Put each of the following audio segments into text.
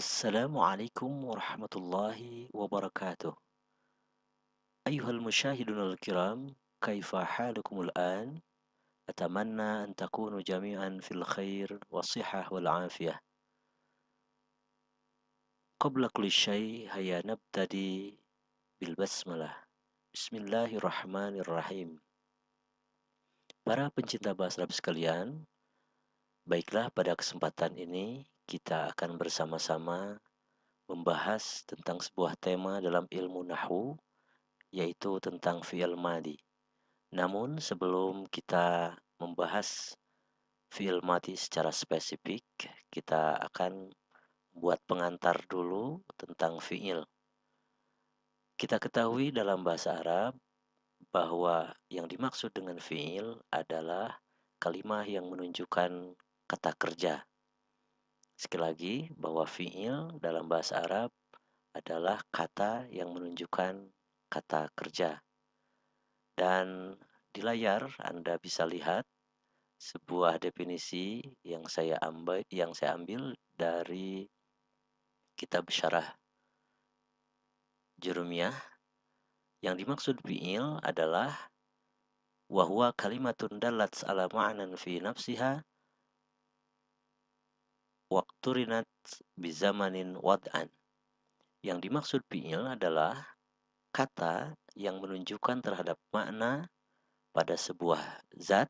Assalamualaikum warahmatullahi wabarakatuh. Ayuhal musyahidun al-kiram, kaifa halukumul an? Atamanna an takunu jami'an fil khair wa sihah wal afiyah. Qabla kulli syai, haya nabtadi bil basmalah. Bismillahirrahmanirrahim. Para pencinta bahasa Arab sekalian, baiklah pada kesempatan ini kita akan bersama-sama membahas tentang sebuah tema dalam ilmu nahwu, yaitu tentang fi'il madi. Namun sebelum kita membahas fi'il madi secara spesifik, kita akan buat pengantar dulu tentang fi'il. Kita ketahui dalam bahasa Arab bahwa yang dimaksud dengan fi'il adalah kalimah yang menunjukkan kata kerja. Sekali lagi, bahwa fi'il dalam bahasa Arab adalah kata yang menunjukkan kata kerja. Dan di layar Anda bisa lihat sebuah definisi yang saya ambil dari kitab Syarah Jurumiyah. Yang dimaksud fi'il adalah wahwa kalimatun dallat ala ma'nan fi nafsiha waqturinat bizamanin wad'an. Yang dimaksud fi'il adalah kata yang menunjukkan terhadap makna pada sebuah zat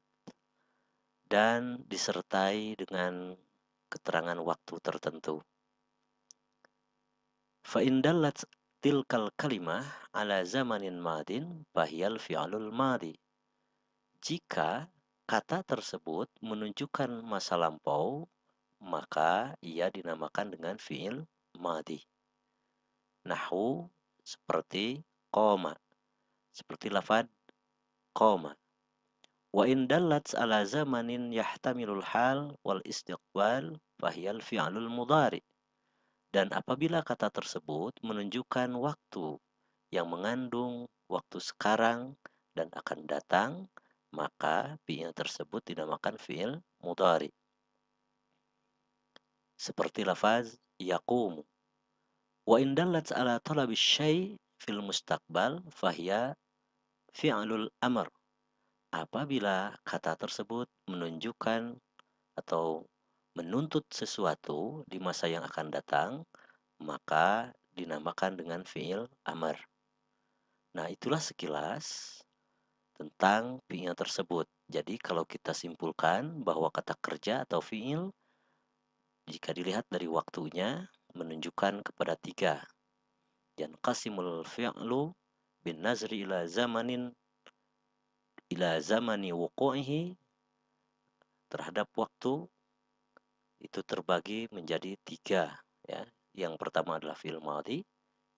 dan disertai dengan keterangan waktu tertentu. Fa in dallat tilkal kalimah ala zamanin madin fahiyal fi'lul madi. Jika kata tersebut menunjukkan masa lampau, maka ia dinamakan dengan fi'il madi. Nahwu seperti qoma, seperti lafad qoma. Wa in dallat ala zamanin yahtamilul hal wal istiqbal fahiyal fi'lul mudhari. Dan apabila kata tersebut menunjukkan waktu yang mengandung waktu sekarang dan akan datang, maka fi'il tersebut dinamakan fi'il mudhari. Seperti lafaz yaqumu. Wa in dallat ala talabi syai' fil mustaqbal fahiya fi'lul amr. Apabila kata tersebut menunjukkan atau menuntut sesuatu di masa yang akan datang, maka dinamakan dengan fi'il amr. Nah, itulah sekilas tentang fi'il tersebut. Jadi kalau kita simpulkan bahwa kata kerja atau fi'il, jika dilihat dari waktunya, menunjukkan kepada tiga. Yanqasimul fi'lu bin nazri ila zamani wuqu'ihi, terhadap waktu itu terbagi menjadi tiga, ya. Yang pertama adalah fi'il madhi,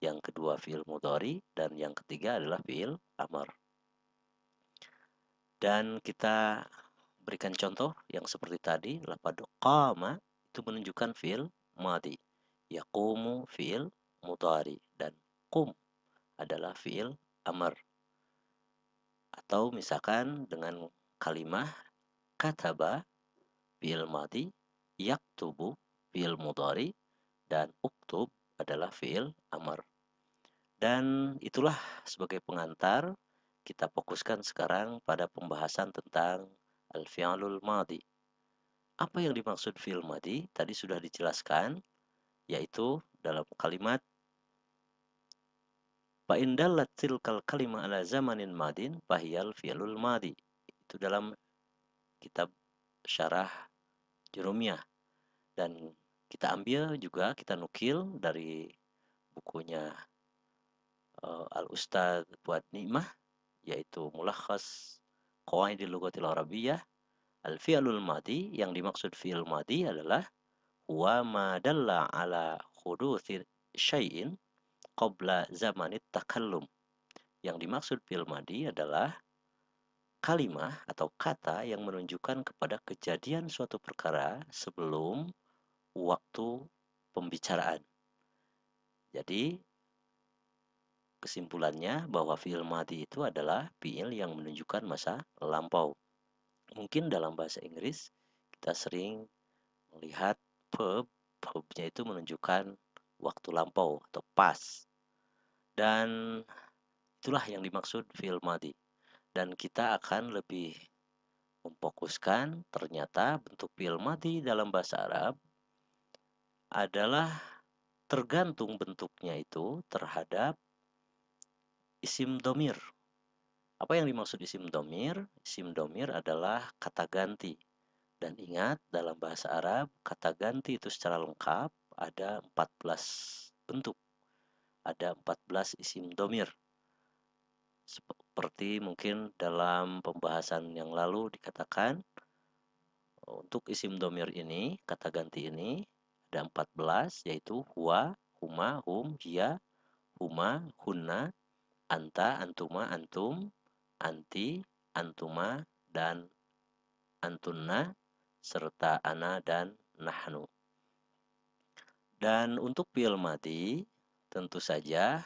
yang kedua fi'il mudhari, dan yang ketiga adalah fi'il amr. Dan kita berikan contoh yang seperti tadi, lafadz qama itu menunjukkan fi'il madhi, yaqumu fi'il mudhari, dan qum adalah fi'il amr. Atau misalkan dengan kalimah kataba fi'il madhi, yaktubu fi'il mudhari, dan uktub adalah fi'il amr. Dan itulah sebagai pengantar, kita fokuskan sekarang pada pembahasan tentang al-fi'lul madhi. Apa yang dimaksud fi'il madhi? Tadi sudah dijelaskan, yaitu dalam kalimat fa in dallat tilkal kalimah ala zamanin madin fahiyal fi'lul madhi. Itu dalam kitab Syarah Jurumiyah. Dan kita ambil juga, kita nukil dari bukunya Al-Ustadz Fuad Ni'mah, yaitu Mulakhas Qawaidil Lughatil Arabiyyah. Al-fi'lul madhi, yang dimaksud fi'il madhi adalah huwa ma dalla ala huduthi syai'in qabla zamanit takallum. Yang dimaksud fi'il madhi adalah kalimah atau kata yang menunjukkan kepada kejadian suatu perkara sebelum waktu pembicaraan. Jadi kesimpulannya bahwa fi'il madhi itu adalah fi'il yang menunjukkan masa lampau. Mungkin dalam bahasa Inggris kita sering melihat verb-nya itu menunjukkan waktu lampau atau past. Dan itulah yang dimaksud fi'il madhi. Dan kita akan lebih memfokuskan ternyata bentuk fi'il madhi dalam bahasa Arab adalah tergantung bentuknya itu terhadap isim domir. Apa yang dimaksud isim domir? Isim domir adalah kata ganti. Dan ingat, dalam bahasa Arab, kata ganti itu secara lengkap ada 14 bentuk. Ada 14 isim domir. Seperti mungkin dalam pembahasan yang lalu dikatakan, untuk isim domir ini, kata ganti ini, ada 14, yaitu huwa, huma, hum, hiya, huma, hunna, anta, antuma, antum, anti, antuma, dan antunna, serta ana dan nahnu. Dan untuk fi'il madhi, tentu saja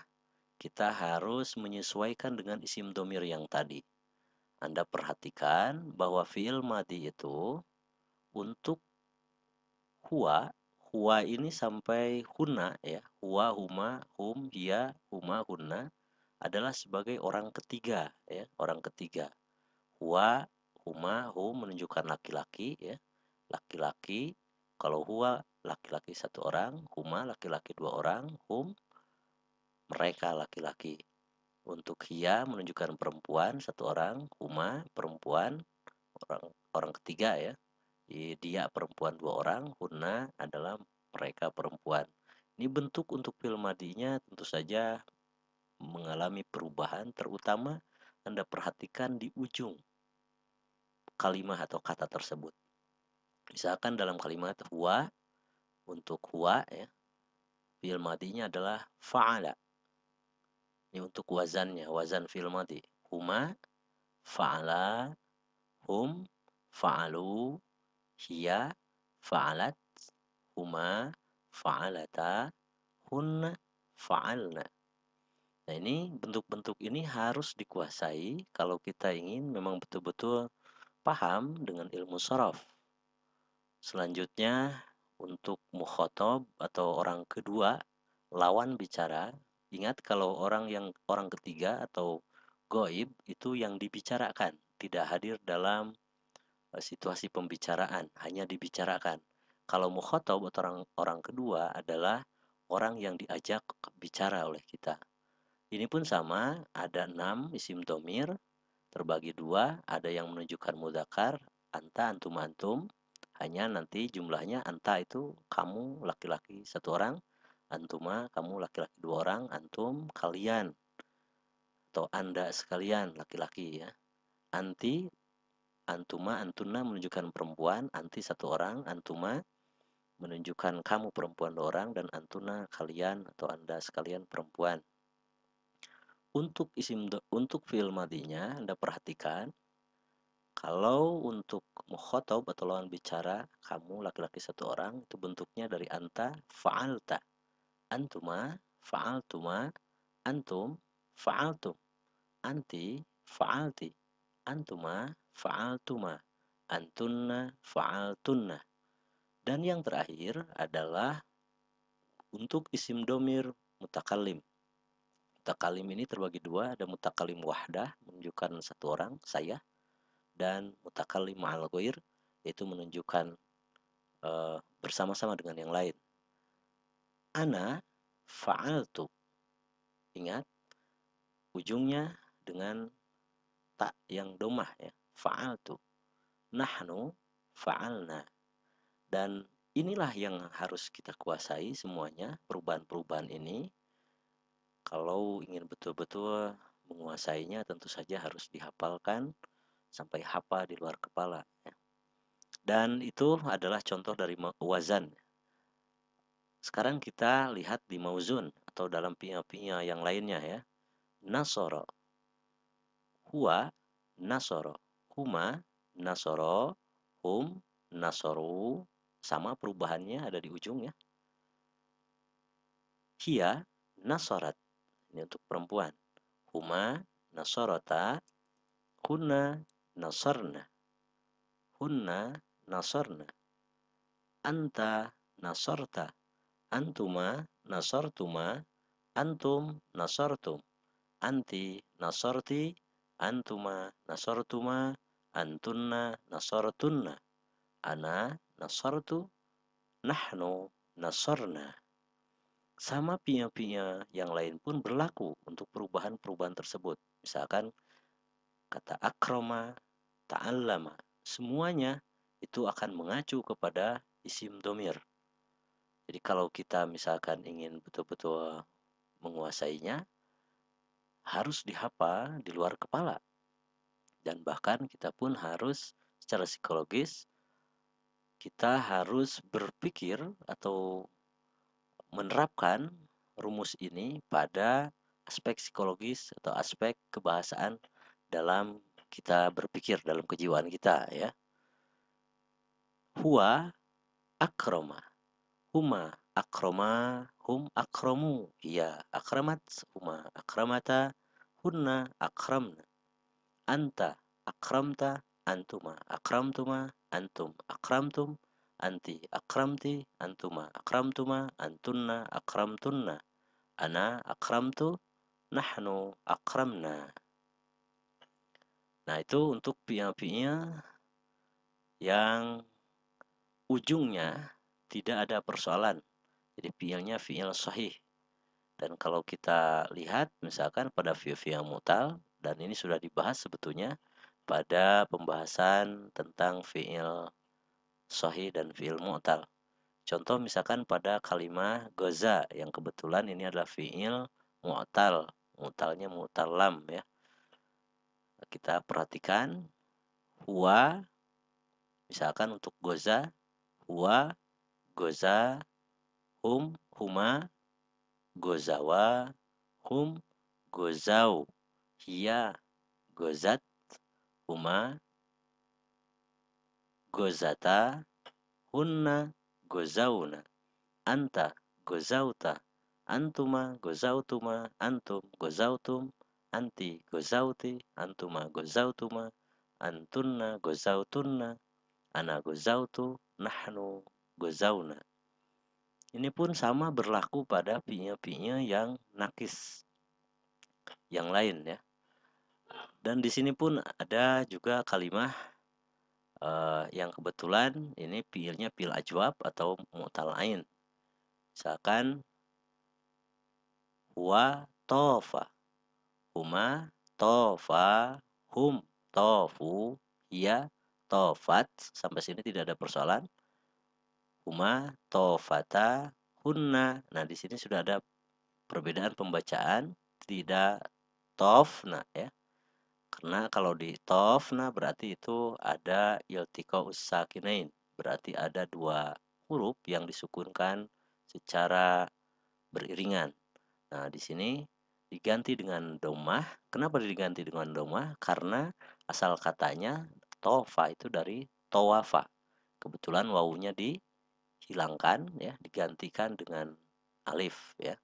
kita harus menyesuaikan dengan isim domir yang tadi. Anda perhatikan bahwa fi'il madhi itu untuk huwa, huwa ini sampai hunna ya, huwa, huma, hum, hiya, huma, hunna adalah sebagai orang ketiga ya, orang ketiga. Huwa, huma, hum menunjukkan laki-laki ya, laki-laki. Kalau huwa laki-laki satu orang, huma laki-laki dua orang, hum mereka laki-laki. Untuk hiya menunjukkan perempuan satu orang, huma perempuan orang orang ketiga ya. Dia perempuan dua orang, hunna adalah mereka perempuan. Ini bentuk untuk fi'il madhinya tentu saja mengalami perubahan, terutama Anda perhatikan di ujung kalimat atau kata tersebut. Misalkan dalam kalimat huwa, untuk huwa ya, fi'il madhinya adalah fa'ala. Ini untuk wazannya, wazan fi'il madhi. Huma, fa'ala, hum, fa'alu, hiya, fa'alat, huma, fa'alata, hunna, fa'alna. Nah, ini bentuk-bentuk ini harus dikuasai kalau kita ingin memang betul-betul paham dengan ilmu sharaf. Selanjutnya, untuk mukhatab atau orang kedua, lawan bicara, ingat kalau orang ketiga atau goib itu yang dibicarakan, tidak hadir dalam situasi pembicaraan, hanya dibicarakan. Kalau mukhatab atau orang kedua adalah orang yang diajak bicara oleh kita. Ini pun sama, ada 6 isim domir, terbagi dua, ada yang menunjukkan mudzakkar, anta, antum, antum. Hanya nanti jumlahnya anta itu kamu laki-laki satu orang, antuma kamu laki-laki dua orang, antum kalian atau anda sekalian laki-laki ya. Anti, antuma, antunna menunjukkan perempuan, anti satu orang, antuma menunjukkan kamu perempuan dua orang, dan antuna kalian atau anda sekalian perempuan. Untuk fi'il madhinya Anda perhatikan, kalau untuk mukhatab atau lawan bicara kamu laki-laki satu orang itu bentuknya dari anta, fa'alta, antuma, fa'altuma, antum, fa'altum, anti, fa'alti, antuma, fa'altuma, antunna, fa'altunna. Dan yang terakhir adalah untuk isim domir mutakallim. Mutakalim ini terbagi dua, ada mutakalim wahdah menunjukkan satu orang, saya, dan mutakalim ma'al ghair yaitu menunjukkan bersama-sama dengan yang lain. Ana fa'altu. Ingat ujungnya dengan tak yang domah ya, fa'altu. Nahnu fa'alna. Dan inilah yang harus kita kuasai semuanya, perubahan-perubahan ini. Kalau ingin betul-betul menguasainya tentu saja harus dihafalkan sampai hafal di luar kepala ya. Dan itu adalah contoh dari wazan. Sekarang kita lihat di mauzun atau dalam pinya-pinya yang lainnya ya. Nasoro, huwa, nasoro, huma, nasoro, hum, nasoru. Sama perubahannya ada di ujung ya. Hiya, nasorat. Ini untuk perempuan. Huma, nasorota, hunna, nasorna. Hunna, nasorna. Anta, nasorta. Antuma, nasartuma, antum nasartum, anti nasarti, antuma nasartuma, antunna nasartunna, ana nasartu, nahnu nasarna. Sama pinya-pinya yang lain pun berlaku untuk perubahan-perubahan tersebut. Misalkan kata akroma, ta'allama, semuanya itu akan mengacu kepada isim domir. Jadi kalau kita misalkan ingin betul-betul menguasainya, harus dihafal di luar kepala. Dan bahkan kita pun harus secara psikologis, kita harus berpikir atau menerapkan rumus ini pada aspek psikologis atau aspek kebahasaan dalam kita berpikir dalam kejiwaan kita ya. Huwa akroma, huma akroma, hum akromu, ya akramat, huma akramata, hunna akramna, anta akramta, antuma akramtuma, antum akramtum, anti akramti, antuma akramtuma, antunna akramtunna, ana akramtu, nahnu akramna. Nah, itu untuk fiil-fiil yang ujungnya tidak ada persoalan. Jadi fiilnya fiil sahih. Dan kalau kita lihat misalkan pada fiil-fiil mu'tal, dan ini sudah dibahas sebetulnya pada pembahasan tentang fiil sahih dan fiil mu'tal. Contoh misalkan pada kalimat goza yang kebetulan ini adalah fiil mu'tal. Mu'talnya mu'tal lam ya. Kita perhatikan huwa, misalkan untuk goza, huwa, goza, hum, huma, gozawa, hum, gozau, hiya, gozat, huma, gozata, hunna, gozauna, anta, gozauta, antuma, gozautuma, antum, gozautum, anti, gozauti, antuma, gozautuma, antunna, gozautunna, ana gozautu, nahnu gozauna. Ini pun sama berlaku pada pinya-pinya yang nakis yang lain ya. Dan di sini pun ada juga kalimat yang kebetulan ini fiilnya fiil ajwab atau mu'tal ain. Misalkan huwa tofa, huma tofa, hum tofu, hiya tofat, sampai sini tidak ada persoalan. Huma tofata, hunna. Nah, di sini sudah ada perbedaan pembacaan, tidak tofna ya. Karena kalau di tofna berarti itu ada iltiqa'us sakinain. Berarti ada dua huruf yang disukunkan secara beriringan. Nah, di sini diganti dengan domah. Kenapa diganti dengan domah? Karena asal katanya tofa itu dari towafa. Kebetulan wawunya dihilangkan ya, digantikan dengan alif ya.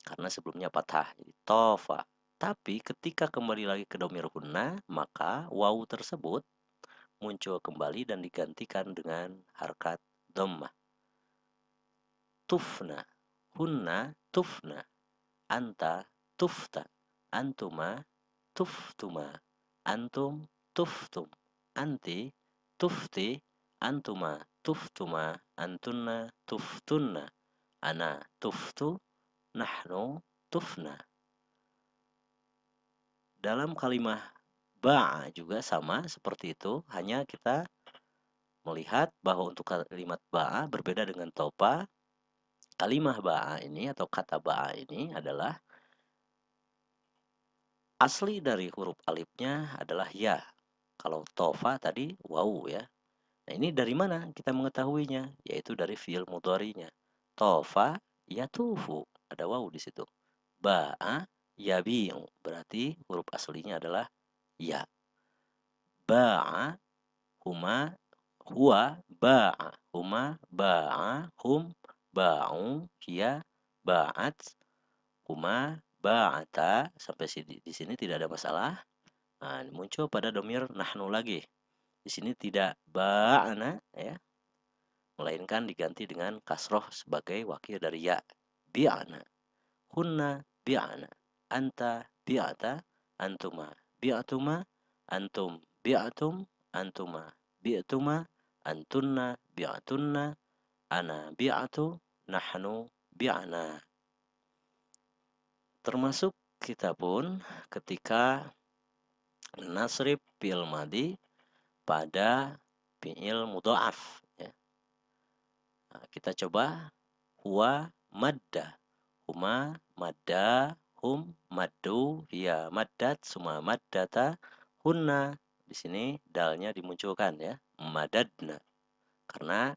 Karena sebelumnya fathah. Jadi tofa. Tapi ketika kembali lagi ke domir hunna, maka wawu tersebut muncul kembali dan digantikan dengan harkat dhammah. Tufna, hunna tufna, anta tufta, antuma tuftuma, antum tuftum, anti tufti, antuma tuftuma, antunna tuftunna, ana tuftu, nahnu tufna. Dalam kalimat ba'a juga sama seperti itu, hanya kita melihat bahwa untuk kalimat ba'a berbeda dengan topa. Kalimat ba'a ini atau kata ba'a ini adalah asli dari huruf alifnya adalah ya. Kalau tofa tadi wawu ya. Nah, ini dari mana kita mengetahuinya? Yaitu dari fiil mudhari'nya. Tofa yatufu, ada wawu di situ. Ba'a yabi'u, berarti huruf aslinya adalah ya. Ba'a huma, huwa ba'a, huma ba'a, hum ba'u, hiya ba'at, huma ba'ata. Sampai di sini tidak ada masalah. Nah, muncul pada domir nahnu lagi. Di sini tidak ba'ana ya, melainkan diganti dengan kasroh sebagai wakil dari ya, bi'na, hunna bi'na, anta bi'ata, antuma bi'atuma, antum bi'atum, antuma bi'tuma, antunna bi'atunna, ana bi'atu, nahnu bi'na. Termasuk kita pun ketika nasrif fi'il madhi pada fi'il mudha'af ya. Nah, kita coba huwa madda, huma madda, hum maddu, hiya maddat, suma maddata, hunna. Di sini dalnya dimunculkan ya, madadna. Karena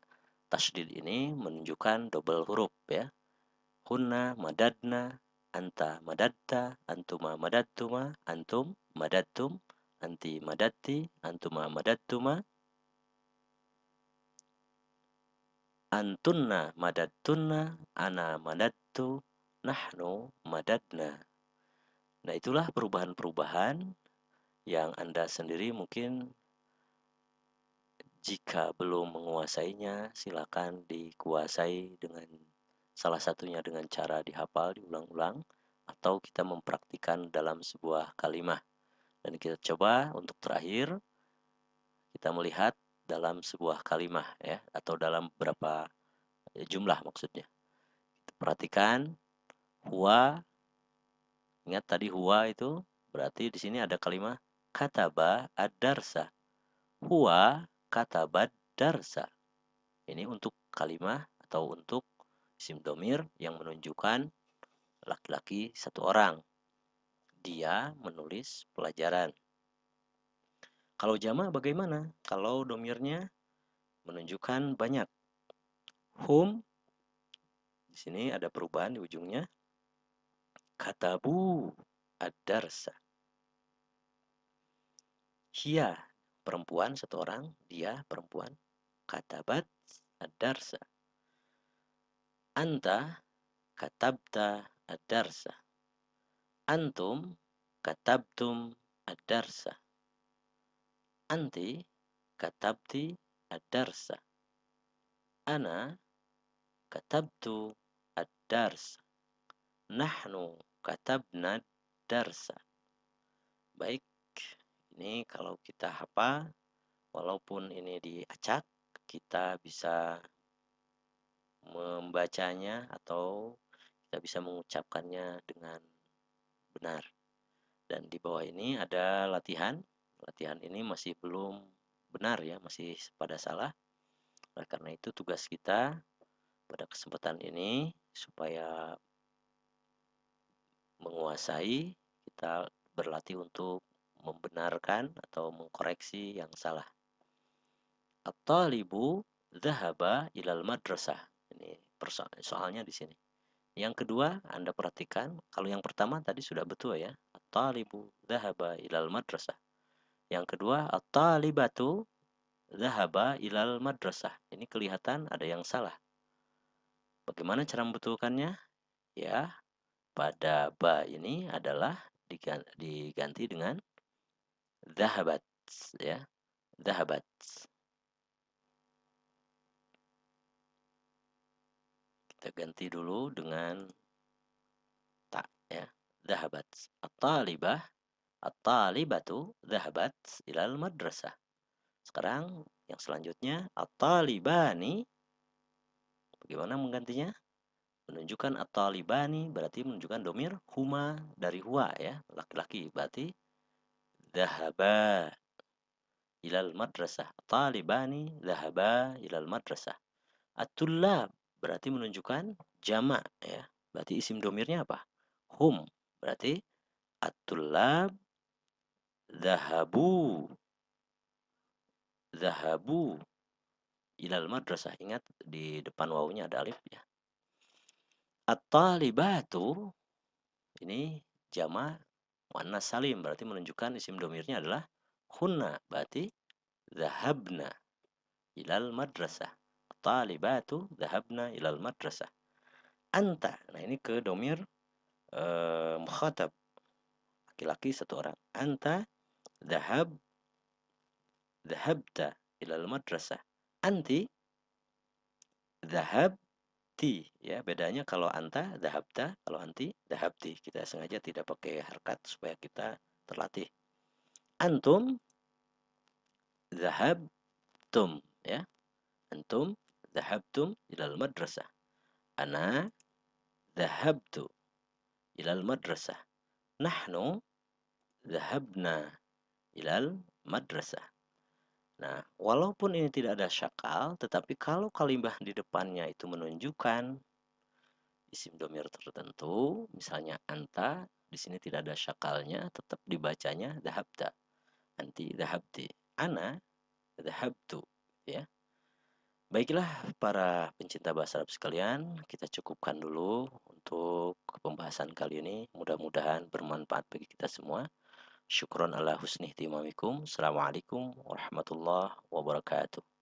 tasydid ini menunjukkan double huruf ya. Hunna madadna, anta madatta, antuma madattuma, antum madattum, anti madatti, antuma madattuma, antunna madattunna, ana madattu, nahnu madadna. Nah, itulah perubahan-perubahan yang Anda sendiri mungkin jika belum menguasainya, silakan dikuasai dengan salah satunya dengan cara dihafal, diulang-ulang, atau kita mempraktikkan dalam sebuah kalimah. Dan kita coba untuk terakhir, kita melihat dalam sebuah kalimah ya, atau dalam berapa jumlah maksudnya. Kita perhatikan huwa, ingat tadi huwa itu berarti di sini ada kalimat kataba ad-darsa. Huwa kataba darsa. Ini untuk kalimah atau untuk isim domir yang menunjukkan laki-laki satu orang. Dia menulis pelajaran. Kalau jama' bagaimana? Kalau domirnya menunjukkan banyak. Hum, di sini ada perubahan di ujungnya. Katabu ad-darsa. Hiya, perempuan satu orang. Dia perempuan. Katabat ad-darsa. Anta katabta ad-darsa. Antum katabtum ad-darsa. Anti katabti ad-darsa. Ana katabtu ad-darsa. Nahnu katabna ad-darsa. Baik, ini kalau kita hafal, walaupun ini diacak, kita bisa membacanya atau kita bisa mengucapkannya dengan benar. Dan di bawah ini ada latihan. Latihan ini masih belum benar ya, masih pada salah. Oleh karena itu tugas kita pada kesempatan ini supaya menguasai, kita berlatih untuk membenarkan atau mengkoreksi yang salah. At-talibu dhahaba ilal madrasah. Ini soalnya di sini. Yang kedua, Anda perhatikan, kalau yang pertama tadi sudah betul ya. At-talibu dhahaba ilal madrasah. Yang kedua, at-talibatu dhahaba ilal madrasah. Ini kelihatan ada yang salah. Bagaimana cara membetulkannya? Ya, pada ba ini adalah diganti dengan dhahabat ya. Dhahabat. Kita ganti dulu dengan ta ya. Dhahabat. At-talibah, at-talibatu dhahabat ilal madrasah. Sekarang yang selanjutnya at-talibani. Bagaimana menggantinya? Menunjukkan at-talibani berarti menunjukkan domir huma dari huwa ya, laki-laki. Berarti dhahaba ilal madrasah. Talibani dhahaba ilal madrasah. At-tullab berarti menunjukkan jamak ya. Berarti isim domirnya apa? Hum. Berarti at-tullab dhahabu. Dhahabu ilal madrasah. Ingat di depan wawunya ada alif ya. At-talibatu ini jamak muannas salim berarti menunjukkan isim domirnya adalah hunna. Berarti dhahabna ilal madrasah. Talibatu dhahabna ilal madrasah. Anta. Nah, ini ke domir mukhatab. Laki-laki satu orang. Anta dhahabta ilal madrasah. Anti dhahabti dhahabti, ya. Bedanya kalau anta, dhahabta, kalau anti, dhahabti. Kita sengaja tidak pakai harkat supaya kita terlatih. Antum, dhahabtum, ya. Antum, dhahabtum ilal madrasah. Ana, dhahabtu ilal madrasah. Nahnu, dhahabna ilal madrasah. Nah, walaupun ini tidak ada syakal, tetapi kalau kalimat di depannya itu menunjukkan isim domir tertentu, misalnya anta, di sini tidak ada syakalnya, tetap dibacanya dahabta, anti dahabti, ana dahabtu, ya. Baiklah para pencinta bahasa Arab sekalian, kita cukupkan dulu untuk pembahasan kali ini. Mudah-mudahan bermanfaat bagi kita semua. Syukron ala husni ihtimamikum. Assalamualaikum warahmatullahi wabarakatuh.